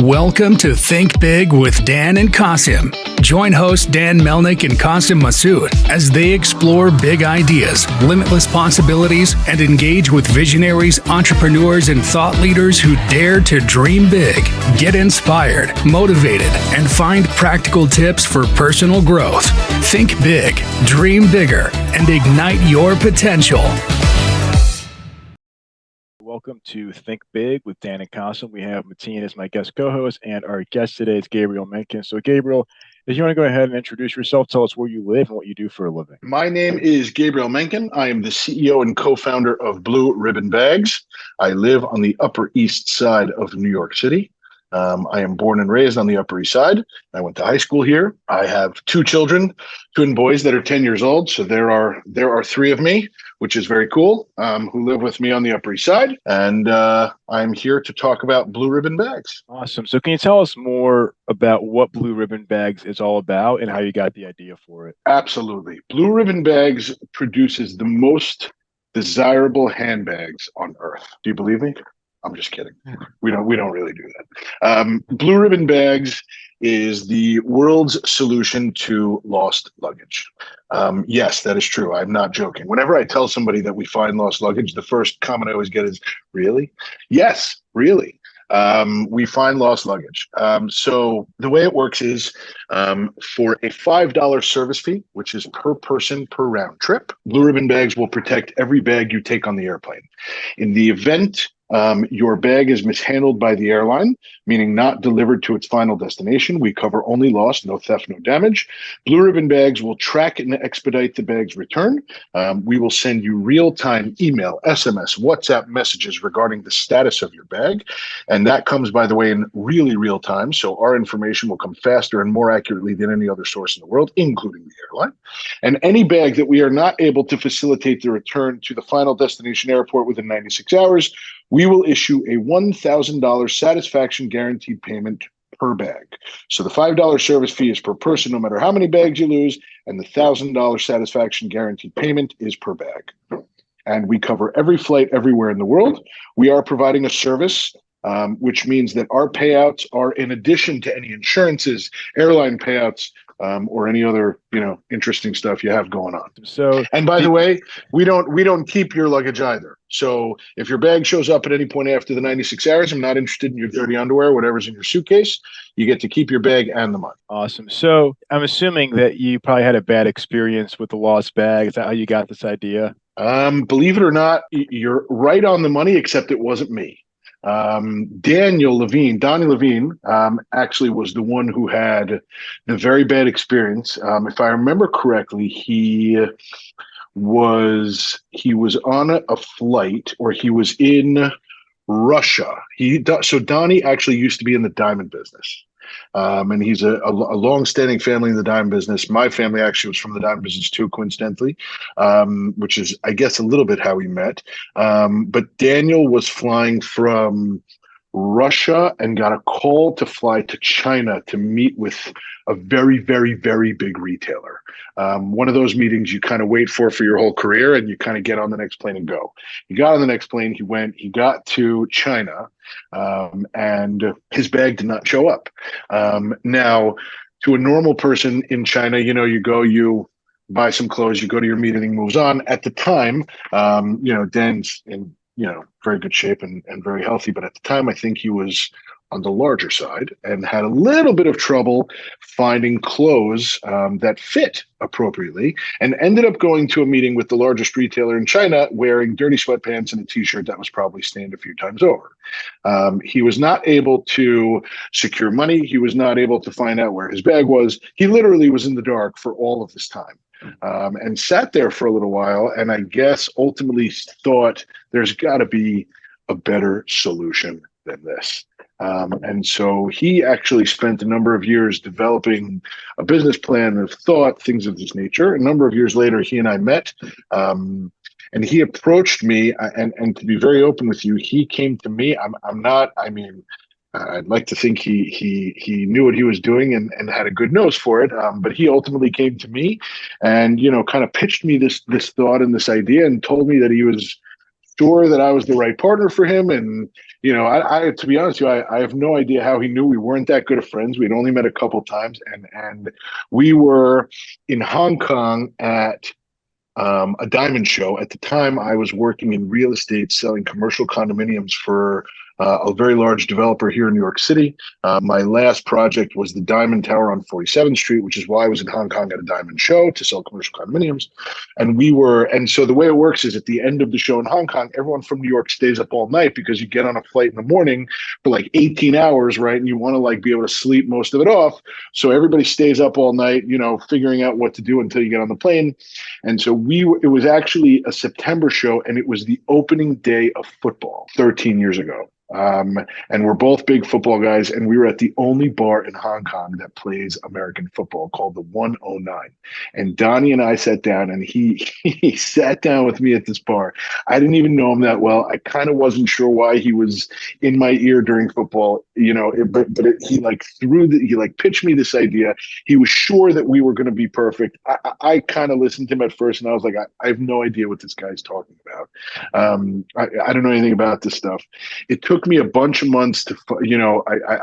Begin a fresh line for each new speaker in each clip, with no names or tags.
Welcome to Think Big with Dan and Qasim. Join hosts Dan Melnick and Qasim Masood as they explore big ideas, limitless possibilities, and engage with visionaries, entrepreneurs, and thought leaders who dare to dream big, get inspired, motivated, and find practical tips for personal growth. Think big, dream bigger, and ignite your potential.
Welcome to Think Big with Dan and Qasim. We have Mateen as my guest co-host, and our guest today is Gabriel Menkin. So, Gabriel, if you want to go ahead and introduce yourself, tell us where you live and what you do for a living.
My name is Gabriel Menkin. I am the CEO and co-founder of Blue Ribbon Bags. I live on the Upper East Side of New York City. I am born and raised on the Upper East Side. I went to high school here. I have two children, twin boys that are 10 years old. So there are three of me, which is very cool, who live with me on the Upper East Side. And I'm here to talk about Blue Ribbon Bags.
Awesome. So can you tell us more about what Blue Ribbon Bags is all about and how you got the idea for it?
Absolutely. Blue Ribbon Bags produces the most desirable handbags on earth. Do you believe me? I'm just kidding. We don't really do that. Blue Ribbon Bags is the world's solution to lost luggage. Yes, that is true. I'm not joking. Whenever I tell somebody that we find lost luggage, the first comment I always get is, really? Yes, really. We find lost luggage. So the way it works is for a $5 service fee, which is per person per round trip, Blue Ribbon Bags will protect every bag you take on the airplane. In the event your bag is mishandled by the airline, meaning not delivered to its final destination, we cover only loss, no theft, no damage. Blue Ribbon Bags will track and expedite the bag's return. We will send you real-time email, SMS, WhatsApp messages regarding the status of your bag. And that comes, by the way, in really real time. So our information will come faster and more accurately than any other source in the world, including the airline. And any bag that we are not able to facilitate the return to the final destination airport within 96 hours, we will issue a $1,000 satisfaction guaranteed payment per bag. So the $5 service fee is per person, no matter how many bags you lose, and the $1,000 satisfaction guaranteed payment is per bag. And we cover every flight everywhere in the world. We are providing a service, which means that our payouts are in addition to any insurances, airline payouts, or any other, interesting stuff you have going on.
So,
and by the way, we don't keep your luggage either. So if your bag shows up at any point after the 96 hours, I'm not interested in your dirty underwear, whatever's in your suitcase. You get to keep your bag and the money.
Awesome. So I'm assuming that you probably had a bad experience with the lost bag. Is that how you got this idea?
Believe it or not, you're right on the money, except it wasn't me. Donnie Levine, actually was the one who had the very bad experience. If I remember correctly, he was on a flight, or he was in Russia. So Donnie actually used to be in the diamond business. And he's a long-standing family in the diamond business. My family actually was from the diamond business too, coincidentally, which is, I guess, a little bit how we met. But Daniel was flying from Russia and got a call to fly to China to meet with a very, very, very big retailer. One of those meetings you kind of wait for your whole career, and you kind of get on the next plane and go. He got on the next plane, he got to China, and his bag did not show up. Now, to a normal person in China, you buy some clothes, you go to your meeting, moves on. At the time, Dan's in very good shape and very healthy. But at the time, I think he was on the larger side and had a little bit of trouble finding clothes that fit appropriately, and ended up going to a meeting with the largest retailer in China wearing dirty sweatpants and a t-shirt that was probably stained a few times over. He was not able to secure money. He was not able to find out where his bag was. He literally was in the dark for all of this time. And sat there for a little while, and I guess ultimately thought there's got to be a better solution than this. And so he actually spent a number of years developing a business plan of thought, things of this nature. A number of years later, he and I met, and he approached me, and to be very open with you, he came to me. I'd like to think he knew what he was doing and had a good nose for it. But he ultimately came to me and, kind of pitched me this thought and this idea, and told me that he was sure that I was the right partner for him. And, I to be honest with you, I have no idea how he knew we weren't that good of friends. We'd only met a couple times, and we were in Hong Kong at a diamond show. At the time, I was working in real estate, selling commercial condominiums for a very large developer here in New York City. My last project was the Diamond Tower on 47th Street, which is why I was in Hong Kong at a diamond show to sell commercial condominiums. And so the way it works is at the end of the show in Hong Kong, everyone from New York stays up all night because you get on a flight in the morning for like 18 hours, right? And you want to like be able to sleep most of it off. So everybody stays up all night, figuring out what to do until you get on the plane. And so it was actually a September show, and it was the opening day of football 13 years ago. And we're both big football guys, and we were at the only bar in Hong Kong that plays American football called the 109. And Donnie and I sat down, and he sat down with me at this bar. I didn't even know him that well. I kind of wasn't sure why he was in my ear during football, he pitched me this idea. He was sure that we were going to be perfect. I kind of listened to him at first, and I was like, I have no idea what this guy's talking about. I don't know anything about this stuff. It took me a bunch of months to,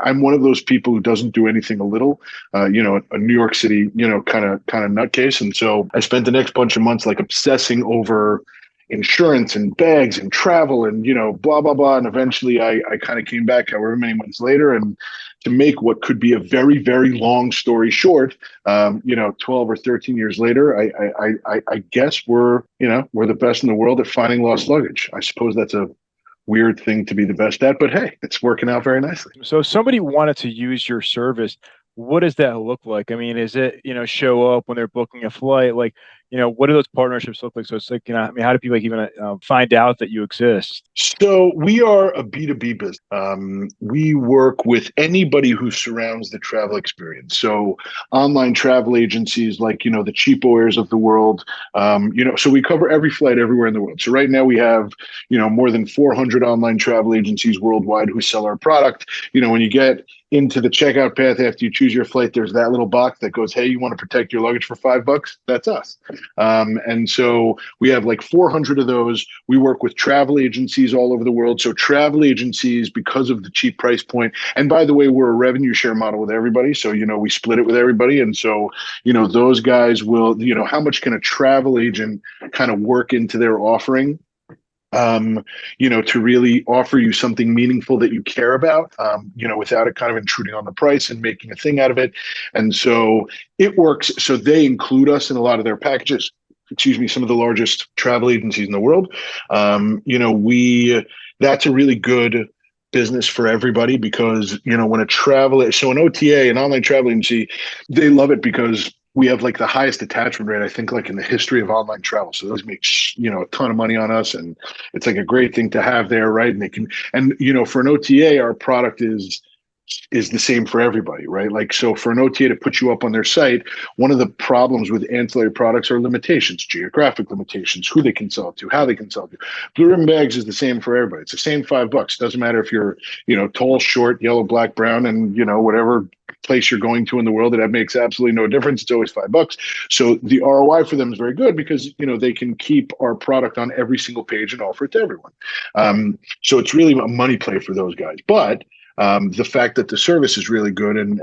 I'm one of those people who doesn't do anything a little, a New York City, kind of nutcase. And so I spent the next bunch of months like obsessing over insurance and bags and travel and, blah, blah, blah. And eventually I kind of came back however many months later, and to make what could be a very, very long story short, 12 or 13 years later, I guess we're the best in the world at finding lost luggage. I suppose that's a weird thing to be the best at, but hey, it's working out very nicely.
So if somebody wanted to use your service, what does that look like? I mean, is it, show up when they're booking a flight? Like, what do those partnerships look like? So it's like, how do people even find out that you exist?
So we are a B2B business. We work with anybody who surrounds the travel experience. So online travel agencies like, the Cheapo Airs of the world, so we cover every flight everywhere in the world. So right now we have, more than 400 online travel agencies worldwide who sell our product. When you get into the checkout path after you choose your flight, there's that little box that goes, hey, you want to protect your luggage for $5? That's us. And so we have like 400 of those. We work with travel agencies all over the world. So travel agencies, because of the cheap price point, and by the way, we're a revenue share model with everybody. So, we split it with everybody. And so, those guys will, how much can a travel agent kind of work into their offering? To really offer you something meaningful that you care about, without it kind of intruding on the price and making a thing out of it. And so it works. So they include us in a lot of their packages. Some of the largest travel agencies in the world. That's a really good business for everybody because, when an OTA, an online travel agency, they love it because we have like the highest attachment rate, I think, like in the history of online travel. So those make, a ton of money on us, and it's like a great thing to have there. Right. And for an OTA, our product is the same for everybody, right? Like, so for an OTA to put you up on their site, one of the problems with ancillary products are limitations, geographic limitations, who they can sell it to, how they can sell it to. Blue Ribbon Bags is the same for everybody. It's the same $5. Doesn't matter if you're, tall, short, yellow, black, brown, and, whatever place you're going to in the world, that makes absolutely no difference. It's always $5. So the ROI for them is very good because, they can keep our product on every single page and offer it to everyone. So it's really a money play for those guys. But the fact that the service is really good, and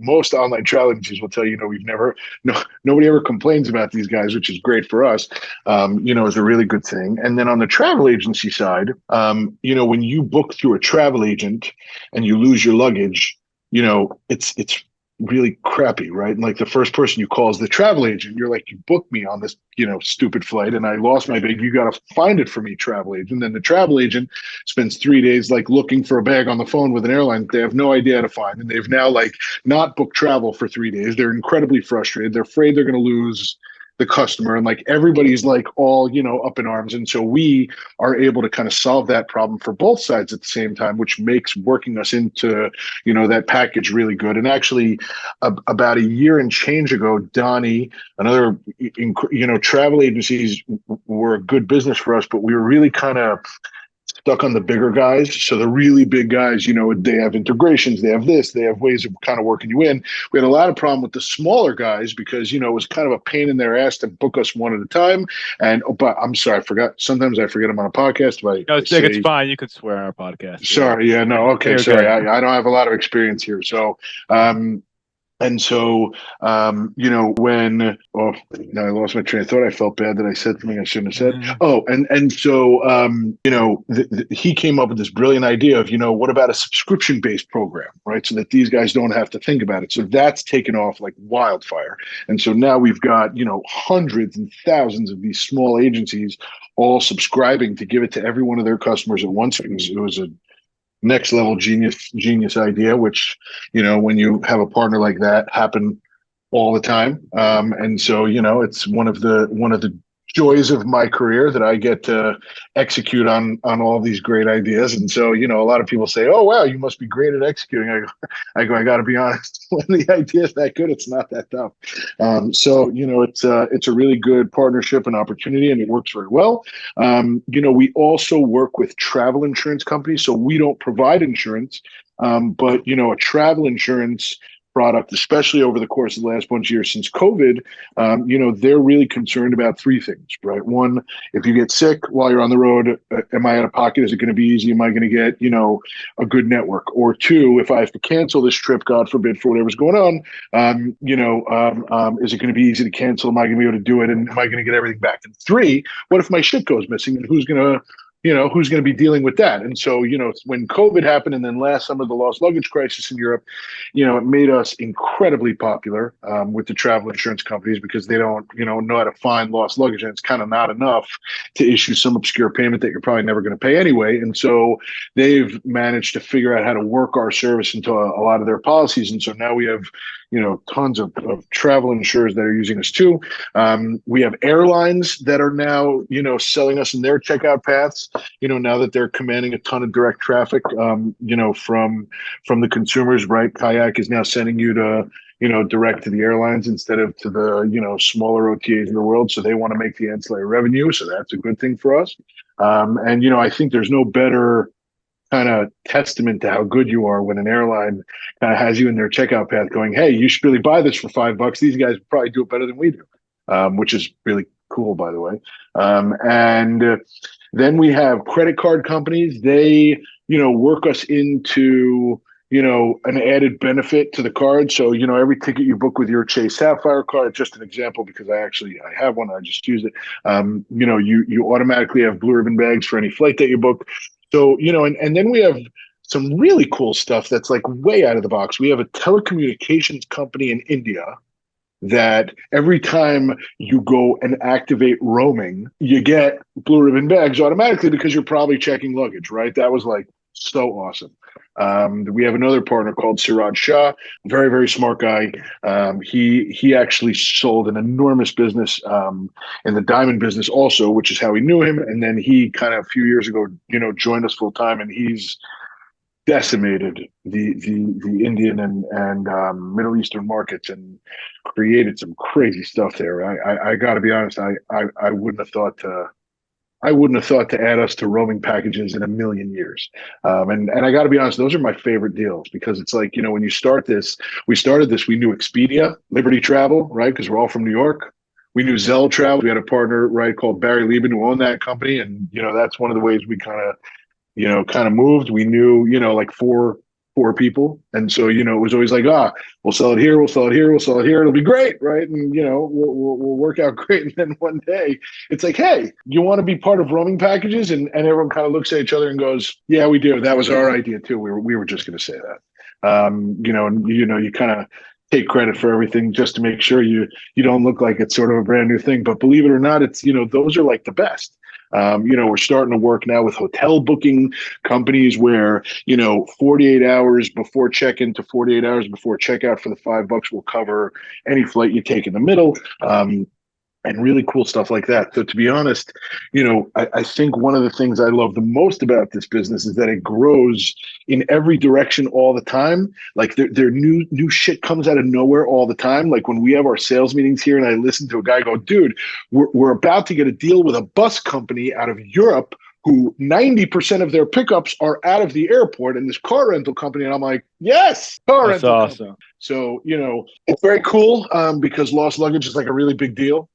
most online travel agencies will tell you, nobody ever complains about these guys, which is great for us. Is a really good thing. And then on the travel agency side, when you book through a travel agent and you lose your luggage, it's really crappy, right? And like the first person you call is the travel agent. You're like, you booked me on this, stupid flight and I lost my bag. You got to find it for me, travel agent. Then the travel agent spends 3 days like looking for a bag on the phone with an airline they have no idea how to find. And they've now like not booked travel for 3 days. They're incredibly frustrated. They're afraid they're going to lose the customer, and like everybody's like all up in arms. And so we are able to kind of solve that problem for both sides at the same time, which makes working us into that package really good. And actually about a year and change ago, Donnie, another travel agencies were a good business for us, but we were really kind of stuck on the bigger guys. So the really big guys, they have integrations, they have this, they have ways of kind of working you in. We had a lot of problem with the smaller guys because, it was kind of a pain in their ass to book us one at a time. And, but I'm sorry, I forgot. Sometimes I forget I'm on a podcast.
No, it's fine. You can swear on our podcast.
Sorry. Yeah, no. Okay. Sorry. I don't have a lot of experience here. So, and so, when now I lost my train of thought. I felt bad that I said something I shouldn't have said.
Mm-hmm.
Oh, and so, he came up with this brilliant idea of, what about a subscription-based program, right? So that these guys don't have to think about it. So that's taken off like wildfire. And so now we've got, hundreds and thousands of these small agencies all subscribing to give it to every one of their customers at once. It was a next level genius idea, which, when you have a partner like that happen all the time. And so, it's one of the joys of my career that I get to execute on all these great ideas. And so, a lot of people say, "Oh, wow, you must be great at executing." I got to be honest, when the idea is that good, it's not that tough. So, it's a really good partnership and opportunity, and it works very well. We also work with travel insurance companies, so we don't provide insurance, but a travel insurance product, especially over the course of the last bunch of years since COVID, they're really concerned about three things, right? One, if you get sick while you're on the road, am I out of pocket? Is it going to be easy? Am I going to get, a good network? Or two, if I have to cancel this trip, God forbid, for whatever's going on, is it going to be easy to cancel? Am I going to be able to do it? And am I going to get everything back? And three, what if my shit goes missing? And who's going to be dealing with that? And so, when COVID happened and then last summer, the lost luggage crisis in Europe, it made us incredibly popular with the travel insurance companies because they don't, know how to find lost luggage. And it's kind of not enough to issue some obscure payment that you're probably never going to pay anyway. And so they've managed to figure out how to work our service into a lot of their policies. And so now we have, tons of travel insurers that are using us too. We have airlines that are now, selling us in their checkout paths, now that they're commanding a ton of direct traffic, from the consumers, right? Kayak is now sending you to, direct to the airlines instead of to the, smaller OTAs in the world. So they want to make the ancillary revenue. So that's a good thing for us. And, I think there's no better kind of testament to how good you are when an airline kind of has you in their checkout path going, "Hey, you should really buy this for $5. These guys probably do it better than we do," which is really cool, by the way. And then we have credit card companies. They, work us into, an added benefit to the card. So, every ticket you book with your Chase Sapphire card, just an example, because I have one, I just used it. You automatically have blue ribbon bags for any flight that you book. So, and then we have some really cool stuff that's like way out of the box. We have a telecommunications company in India that every time you go and activate roaming, you get blue ribbon bags automatically because you're probably checking luggage, right? That was like so awesome. We have another partner called Siraj Shah, very, very smart guy. He actually sold an enormous business in the diamond business also, which is how we knew him. And then he kind of a few years ago, joined us full time, and he's decimated the Indian and Middle Eastern markets and created some crazy stuff there. I got to be honest, I wouldn't have thought to add us to roaming packages in a million years. And I got to be honest, those are my favorite deals because it's like, when you start this, we knew Expedia, Liberty Travel, right? Because we're all from New York. We knew Zelle Travel. We had a partner, right, called Barry Lieben who owned that company. And, that's one of the ways we kind of moved. We knew, like four people. And so, it was always like, we'll sell it here, we'll sell it here, we'll sell it here. It'll be great, right? And, we'll work out great. And then one day it's like, hey, you want to be part of roaming packages? And everyone kind of looks at each other and goes, yeah, we do. That was our idea too. We were just going to say that. And you kind of take credit for everything just to make sure you don't look like it's sort of a brand new thing. But believe it or not, it's, those are like the best. We're starting to work now with hotel booking companies where, 48 hours before check-in to 48 hours before checkout for the $5 will cover any flight you take in the middle. And really cool stuff like that. So to be honest, I think one of the things I love the most about this business is that it grows in every direction all the time. Like there new shit comes out of nowhere all the time. Like when we have our sales meetings here and I listen to a guy go, dude, we're about to get a deal with a bus company out of Europe who 90% of their pickups are out of the airport in this car rental company. And I'm like, yes, car
That's
rental
awesome.
company. So, it's very cool because lost luggage is like a really big deal,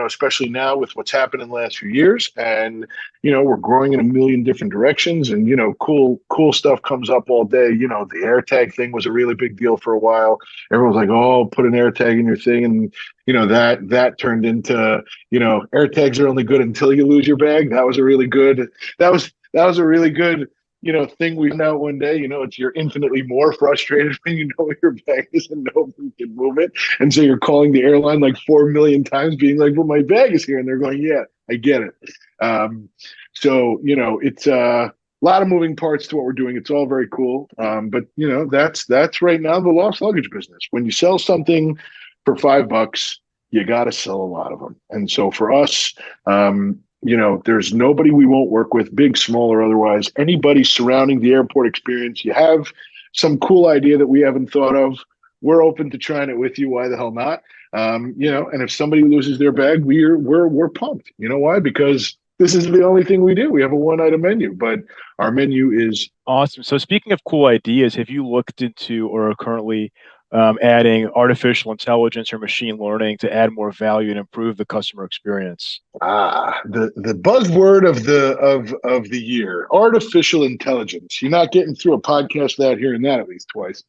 especially now with what's happened in the last few years. And, we're growing in a million different directions and, cool stuff comes up all day. The AirTag thing was a really big deal for a while. Everyone was like, oh, put an AirTag in your thing. And, that turned into, AirTags are only good until you lose your bag. That was a really good, that was a really good thing we found out one day. You're infinitely more frustrated when you know where your bag is and nobody can move it. And so you're calling the airline like 4 million times being like, well, my bag is here. And they're going, yeah, I get it. It's a lot of moving parts to what we're doing. It's all very cool. But that's right now the lost luggage business. When you sell something for $5, you got to sell a lot of them. And so for us, there's nobody we won't work with, big, small, or otherwise. Anybody surrounding the airport experience, you have some cool idea that we haven't thought of, we're open to trying it with you. Why the hell not? And if somebody loses their bag, we're pumped. You know why? Because this is the only thing we do. We have a one-item menu, but our menu is
awesome. So speaking of cool ideas, have you looked into or are currently adding artificial intelligence or machine learning to add more value and improve the customer experience?
The buzzword of the year, artificial intelligence. You're not getting through a podcast without hearing that at least twice.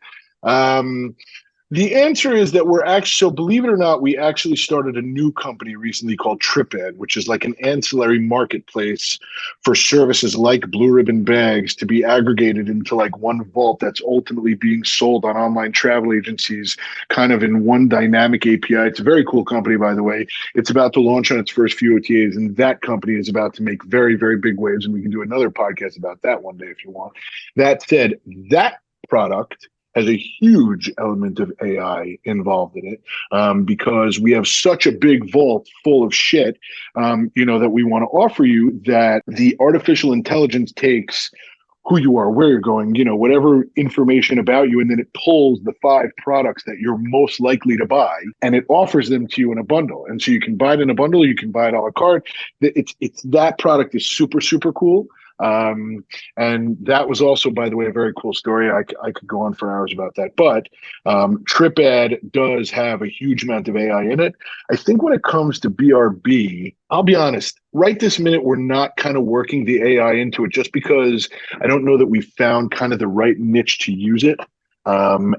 The answer is that so believe it or not, we actually started a new company recently called TripAd, which is like an ancillary marketplace for services like Blue Ribbon bags to be aggregated into like one vault that's ultimately being sold on online travel agencies kind of in one dynamic API. It's a very cool company, by the way. It's about to launch on its first few OTAs, and that company is about to make very, very big waves, and we can do another podcast about that one day if you want. That said, that product has a huge element of AI involved in it because we have such a big vault full of shit, that we want to offer you that the artificial intelligence takes who you are, where you're going, whatever information about you, and then it pulls the 5 products that you're most likely to buy, and it offers them to you in a bundle. And so you can buy it in a bundle, you can buy it a la carte. It's that product is super, super cool. And that was also, by the way, a very cool story. I could go on for hours about that, but TripAd does have a huge amount of AI in it. I think when it comes to BRB, I'll be honest, right this minute, we're not kind of working the AI into it just because I don't know that we found kind of the right niche to use it. Our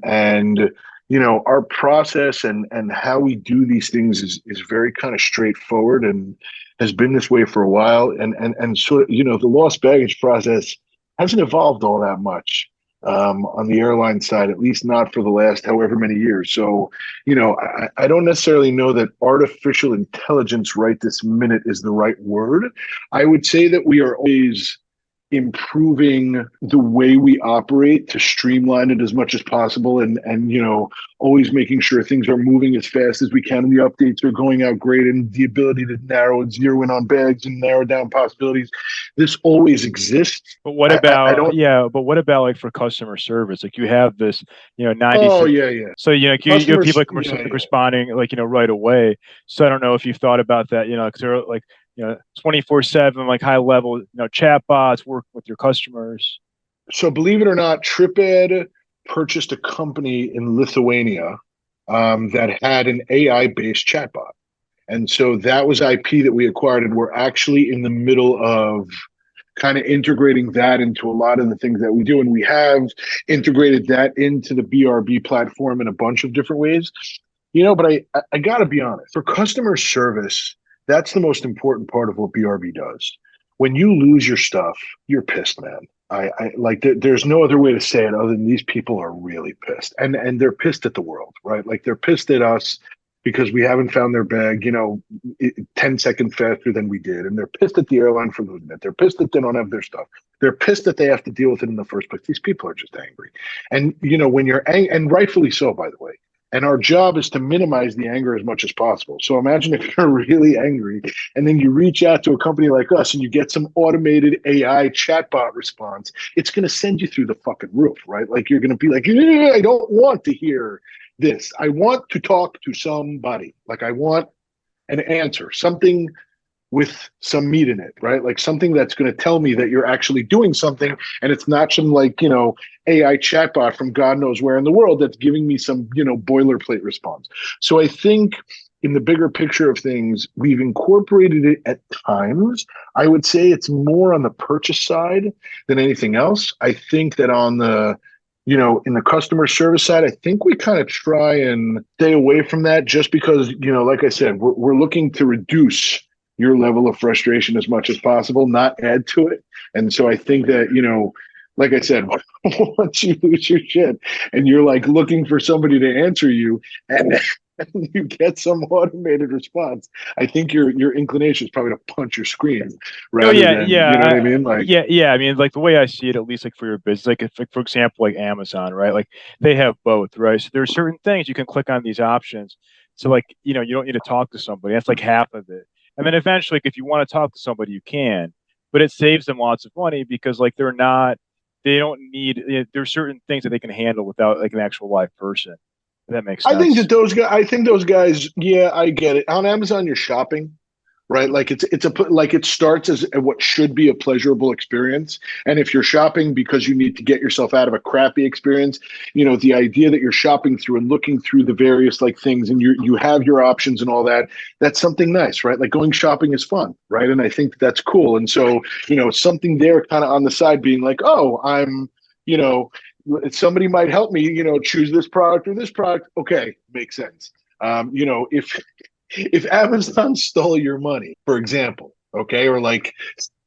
process and how we do these things is very kind of straightforward and has been this way for a while. And sort of, the lost baggage process hasn't evolved all that much on the airline side, at least not for the last however many years. So, I don't necessarily know that artificial intelligence right this minute is the right word. I would say that we are always improving the way we operate to streamline it as much as possible and always making sure things are moving as fast as we can and the updates are going out great and the ability to narrow and zero in on bags and narrow down possibilities. This always exists.
But what about but what about like for customer service? Like you have this, 90.
Oh yeah.
So you have people responding like right away. So I don't know if you've thought about that, because they're like 24/7, like high level, chat bots work with your customers.
So believe it or not, TripAd purchased a company in Lithuania that had an AI-based chatbot. And so that was IP that we acquired, and we're actually in the middle of kind of integrating that into a lot of the things that we do. And we have integrated that into the BRB platform in a bunch of different ways. But I got to be honest, for customer service, that's the most important part of what BRB does. When you lose your stuff, you're pissed, man. There's no other way to say it other than these people are really pissed, and they're pissed at the world, right? Like they're pissed at us because we haven't found their bag, 10 seconds faster than we did, and they're pissed at the airline for losing it. They're pissed that they don't have their stuff. They're pissed that they have to deal with it in the first place. These people are just angry, and when you're and rightfully so, by the way. And our job is to minimize the anger as much as possible. So imagine if you're really angry and then you reach out to a company like us and you get some automated AI chatbot response, it's going to send you through the fucking roof, right? Like you're going to be like, I don't want to hear this. I want to talk to somebody. Like I want an answer, something with some meat in it, right? Like something that's going to tell me that you're actually doing something, and it's not some like, AI chatbot from God knows where in the world that's giving me some, boilerplate response. So I think in the bigger picture of things, we've incorporated it at times. I would say it's more on the purchase side than anything else. I think that on the in the customer service side, I think we kind of try and stay away from that just because, like I said, we're looking to reduce your level of frustration as much as possible, not add to it. And so I think that, like I said, once you lose your shit and you're like looking for somebody to answer you and you get some automated response, I think your inclination is probably to punch your screen
Oh
rather
yeah,
than,
yeah,
you know what I mean? Like,
yeah. I mean, like the way I see it, at least like for your business, like if, like for example, like Amazon, right? Like they have both, right? So there are certain things you can click on these options. So like, you don't need to talk to somebody. That's like half of it. And then eventually, like, if you want to talk to somebody, you can, but it saves them lots of money because like they don't need. There's certain things that they can handle without like an actual live person. If that makes
I think that
sense.
those guys, yeah, I get it. On Amazon, you're shopping, right? Like like it starts as what should be a pleasurable experience. And if you're shopping because you need to get yourself out of a crappy experience, the idea that you're shopping through and looking through the various like things and you have your options and all that, that's something nice, right? Like going shopping is fun, right? And I think that's cool. And so, something there kind of on the side being like, oh, you know, somebody might help me, choose this product or this product. Okay, makes sense. If Amazon stole your money, for example, okay, or like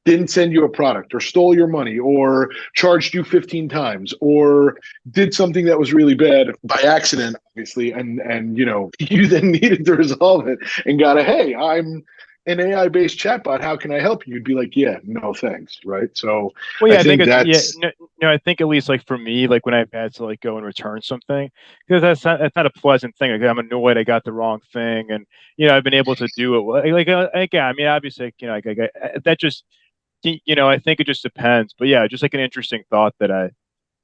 didn't send you a product or stole your money or charged you 15 times or did something that was really bad by accident, obviously, and you then needed to resolve it and got a, hey, I'm an AI based chatbot. How can I help you? You'd be like, yeah, no, thanks. Right. So
Well,
I
yeah, I think
think
it's yeah.
that's,
No, I think at least like for me, like when I've had to like go and return something, because that's not a pleasant thing. Like I'm annoyed I got the wrong thing, and I've been able to do it. Again, I mean, obviously, that just I think it just depends. But yeah, just like an interesting thought that I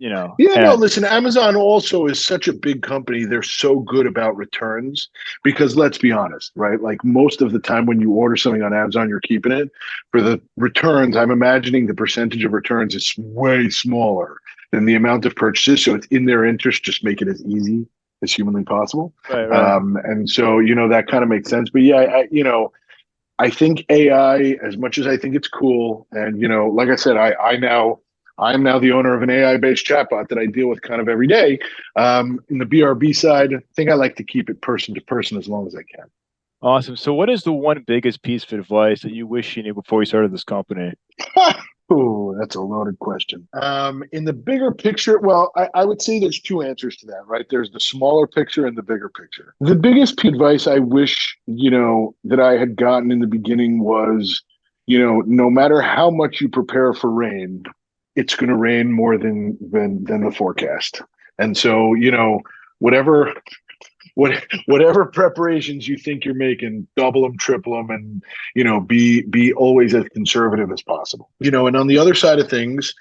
yeah, no,
had.
listen, Amazon also is such a big company. They're so good about returns because let's be honest, right? Like most of the time when you order something on Amazon, you're keeping it. For the returns, I'm imagining the percentage of returns is way smaller than the amount of purchases. So it's in their interest, just make it as easy as humanly possible.
Right, right.
And so, that kind of makes sense. But yeah, I think AI, as much as I think it's cool, and like I said, I'm now the owner of an AI based chatbot that I deal with kind of every day. In the BRB side, I think I like to keep it person to person as long as I can.
Awesome. So, what is the one biggest piece of advice that you wish you knew before you started this company?
Oh, that's a loaded question. In the bigger picture, well, I would say there's two answers to that, right? There's the smaller picture and the bigger picture. The biggest piece of advice I wish, that I had gotten in the beginning was, no matter how much you prepare for rain, it's going to rain more than the forecast. And so, whatever whatever preparations you think you're making, double them, triple them, and be always as conservative as possible. And on the other side of things,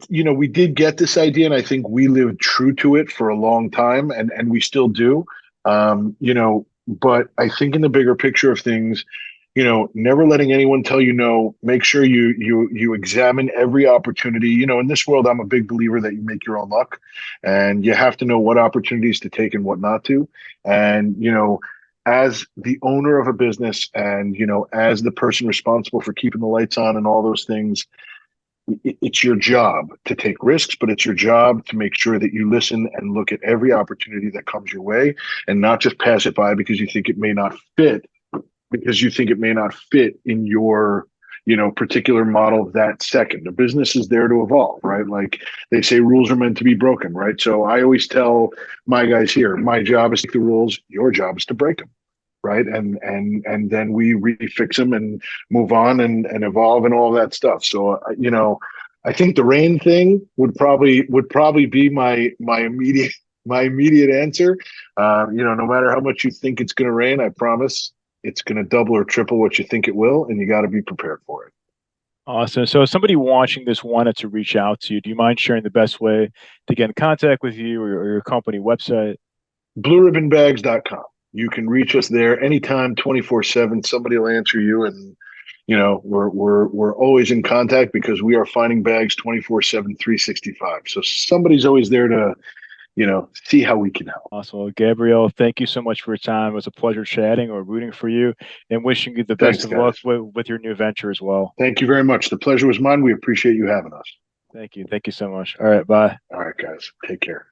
we did get this idea, and I think we lived true to it for a long time, and we still do. But I think in the bigger picture of things, never letting anyone tell you no. Make sure you examine every opportunity. In this world, I'm a big believer that you make your own luck, and you have to know what opportunities to take and what not to. And as the owner of a business, and as the person responsible for keeping the lights on and all those things, it's your job to take risks, but it's your job to make sure that you listen and look at every opportunity that comes your way, and not just pass it by because you think it may not fit in your particular model that second. The business is there to evolve, right? Like they say, rules are meant to be broken, right? So I always tell my guys here, my job is to make the rules, your job is to break them, right? And then we refix them and move on and evolve and all that stuff. So I think the rain thing would probably be my immediate answer. No matter how much you think it's going to rain, I promise it's going to double or triple what you think it will, and you got to be prepared for it.
Awesome. So, if somebody watching this wanted to reach out to you, do you mind sharing the best way to get in contact with you or your company website?
BlueRibbonBags.com. You can reach us there anytime, 24/7. Somebody will answer you, and we're always in contact because we are finding bags 24/7, 365. So somebody's always there to, see how we can help.
Awesome. Well, Gabriel, thank you so much for your time. It was a pleasure chatting or rooting for you and wishing you the best
Thanks,
of luck
guys.
with your new venture as well.
Thank you very much. The pleasure was mine. We appreciate you having us.
Thank you. Thank you so much. All right. Bye.
All right, guys. Take care.